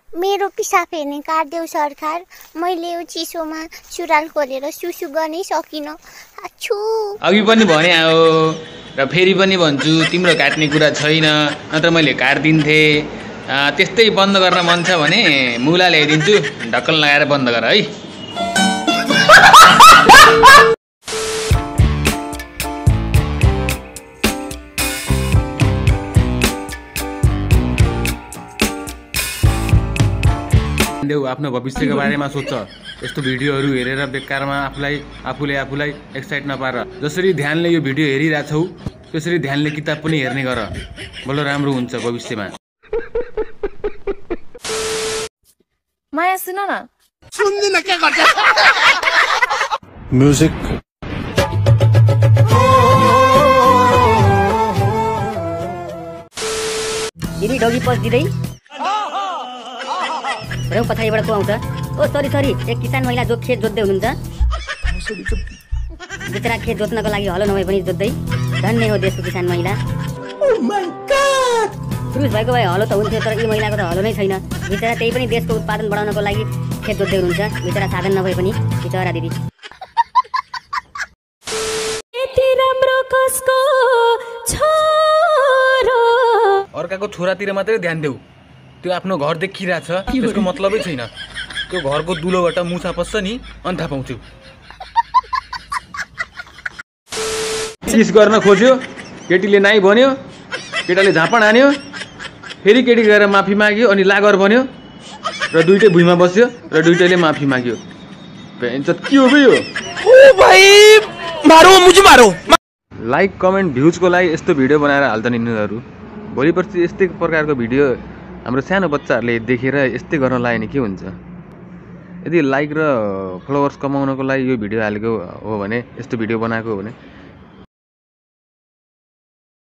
मेरो पिसाब हेर्ने काट्देऊ सरकार। मैले यो चिसोमा सुराल खोलेर सुसु गर्नै सकिनँ। आछु। अघि पनि भने हो र फेरि पनि भन्छु, तिम्रो काट्ने कुरा छैन, नत्र मैले काट्दिन्थे। त्यस्तै बन्द गर्न मन छ भने मुला ल्याइदिन्छु, ढक्कन लगाएर बन्द गर है। देऊ आफ्नो भविष्यको बारेमा सोच। यस्तो भिडियोहरू हेरेर बेकारमा आफूले एक्साइट नपार। जसरी ध्यानले यो भिडियो हेरिरहेछौ त्यसरी ध्यानले किताब पनि हेर्ने गर, बल्ल राम्रो हुन्छ भविष्यमा। माया सुन न। सुन्दिन के गर्छ? म्युजिक। दिदी डोगी पोस्ट दिँदै रौ पछाडिबाट को आउँछ? ओ सरी एक किसान महिला जो खेत जोत्दै हुनुहुन्छ। बिचरा खेत जोत्नको लागि हलो नभए पनि जोत्दै। धन्य हो देशको किसान महिला। Oh my God! पुरुष भएको भए हलो त हुन्थ्यो, तर यी महिलाको त हलो नै छैन। बिचरा त्यही पनि देशको उत्पादन बढाउनको लागि खेत जोत्दै हुनुहुन्छ। बिचरा साधन नभए पनि बिचरा दिदी। अर्काको छोरातिर मात्रै ध्यान देऊ। त्यो आफ्नो घर देखिरहेछ त्यसको मतलबै छैन। त्यो घरको दुलोबाट मुसा पस्छ नि, अनि थाहा पाउँछु। किस गर्न खोज्यो, केटीले नाइ भन्यो, केटाले झापड हान्यो, फेरि केटी गएर माफी माग्यो, अनि लागर भन्यो र दुइटै भुइँमा बस्यो र दुइटैले माफी माग्यो। के हो बे यो? ओ भाइ मारो मुझे मारो। लाइक कमेन्ट भ्युजको लागि यस्तो भिडियो बनाएर हाल्छन् यिनीहरू। भोलिपर्सि यस्तै प्रकारको भिडियो हाम्रो सानो बच्चाहरूले देखेर यस्तै गर्न लाग्यो भने के हुन्छ? यदि लाइक र फलोवर्स कमाउनको लागि यो भिडियो हालेको हो भने, यस्तो भिडियो बनाएको हो भने